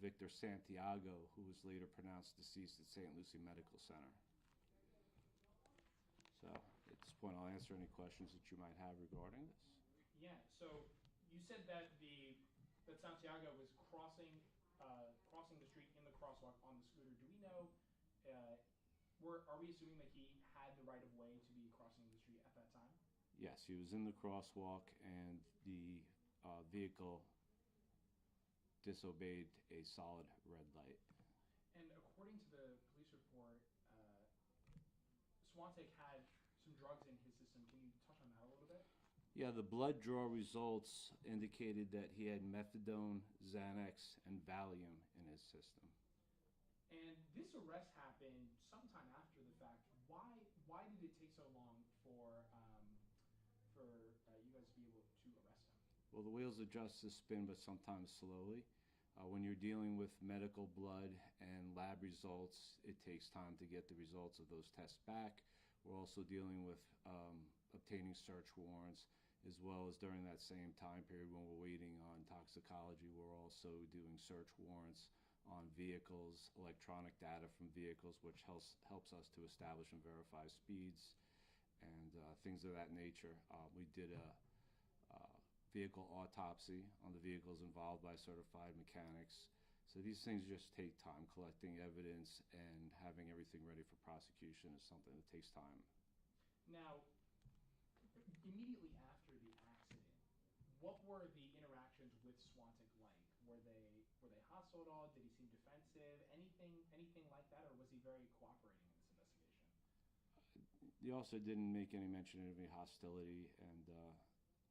Victor Santiago, who was later pronounced deceased at St. Lucie Medical Center. So at this point, I'll answer any questions that you might have regarding this. Yeah, so you said that that Santiago was crossing the street in the crosswalk on the scooter. Do we know, are we assuming that he had the right of way to be crossing the street at that time? Yes, he was in the crosswalk, and the vehicle disobeyed a solid red light. And according to the police report, Swantek had some drugs in his system. Can you touch on that a little bit? Yeah, the blood draw results indicated that he had methadone, Xanax, and Valium in his system. And this arrest happened sometime after the fact. Why did it take so long for you guys to be able to arrest him? Well, the wheels of justice spin, but sometimes slowly. When you're dealing with medical blood and lab results, it takes time to get the results of those tests back. We're also dealing with obtaining search warrants, as well as during that same time period when we're waiting on toxicology, we're also doing search warrants on vehicles, electronic data from vehicles, which helps us to establish and verify speeds and things of that nature. We did a vehicle autopsy on the vehicles involved by certified mechanics. So these things just take time. Collecting evidence and having everything ready for prosecution is something that takes time. Now, immediately after the accident, what were the interactions with Swantek like? Were they hostile at all? Did he seem defensive? Anything like that, or was he very cooperating in this investigation? The officer didn't make any mention of any hostility, and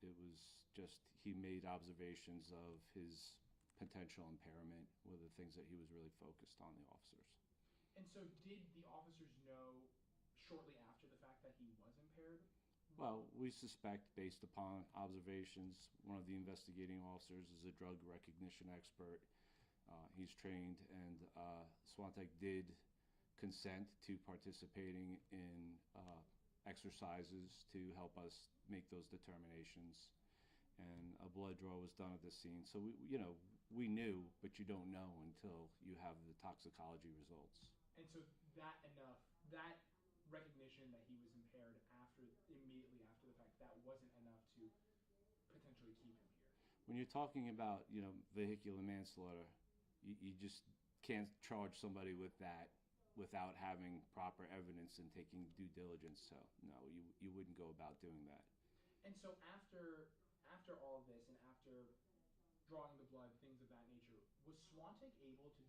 it was just he made observations of his potential impairment were the things that he was really focused on, the officers. And so did the officers know shortly after the fact that he was impaired? Well, we suspect, based upon observations, one of the investigating officers is a drug recognition expert. He's trained, and Swantek did consent to participating in exercises to help us make those determinations. And a blood draw was done at the scene. So we knew, but you don't know until you have the toxicology results. And so that recognition that he was impaired immediately after the fact, that wasn't enough to potentially keep him here. When you're talking about vehicular manslaughter, you just can't charge somebody with that without having proper evidence and taking due diligence. So no, you wouldn't go about doing that. And so after all of this and after drawing the blood, things of that nature, was Swantek able to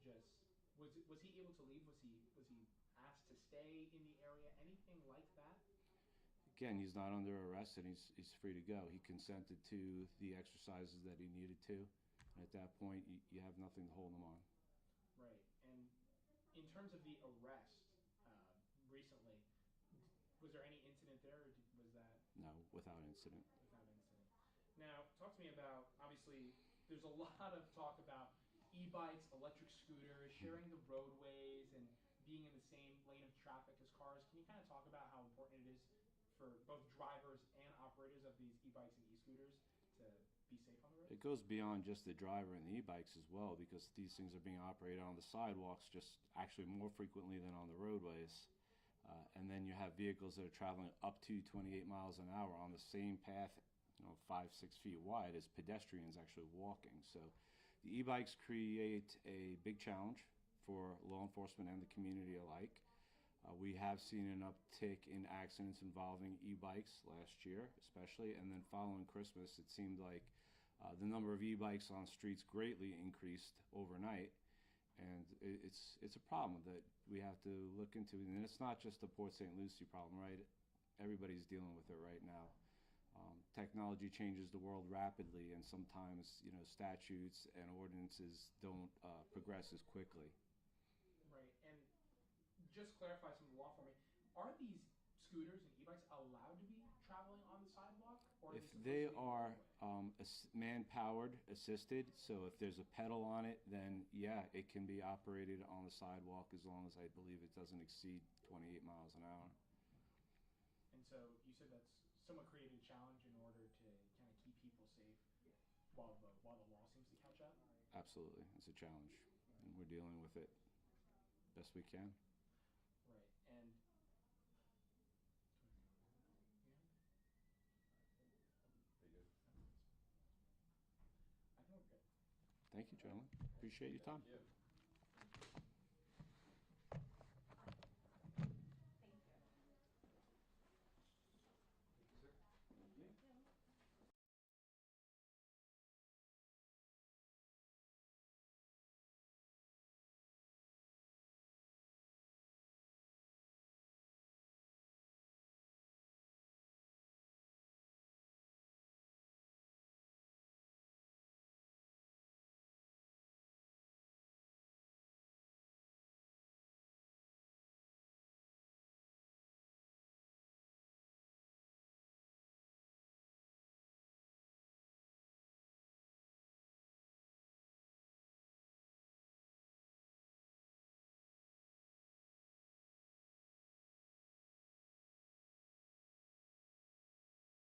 was he able to leave? Was he asked to stay in the area? Anything like that? Again, he's not under arrest, and he's free to go. He consented to the exercises that he needed to, and at that point, you have nothing to hold him on. Right. And in terms of the arrest recently, was there any incident there, or was that? No, without incident. Without incident. Now, talk to me about, obviously, there's a lot of talk about e-bikes, electric scooters, sharing the roadways, and being in the same lane of traffic as cars. Can you kind of talk about how important it is for both drivers and operators of these e-bikes and e-scooters to be safe on the road? It goes beyond just the driver and the e-bikes as well, because these things are being operated on the sidewalks just actually more frequently than on the roadways. And then you have vehicles that are traveling up to 28 miles an hour on the same path, 5-6 feet wide, as pedestrians actually walking. So the e-bikes create a big challenge for law enforcement and the community alike. We have seen an uptick in accidents involving e-bikes last year, especially, and then following Christmas, it seemed like the number of e-bikes on streets greatly increased overnight, and it's a problem that we have to look into. And it's not just a Port St. Lucie problem, right? Everybody's dealing with it right now. Technology changes the world rapidly, and sometimes statutes and ordinances don't progress as quickly. Right, and just clarify some of the law for me. Are these scooters and e-bikes allowed to be traveling on the sidewalk? Or if they are man-powered, assisted, so if there's a pedal on it, then yeah, it can be operated on the sidewalk as long as I believe it doesn't exceed 28 miles an hour. And so you said that's somewhat created a challenge in order to kind of keep people safe while the law seems to catch up? Absolutely, it's a challenge. and we're dealing with it best we can. Right. And I think we're good. Thank you, gentlemen. Appreciate your time. Thank you.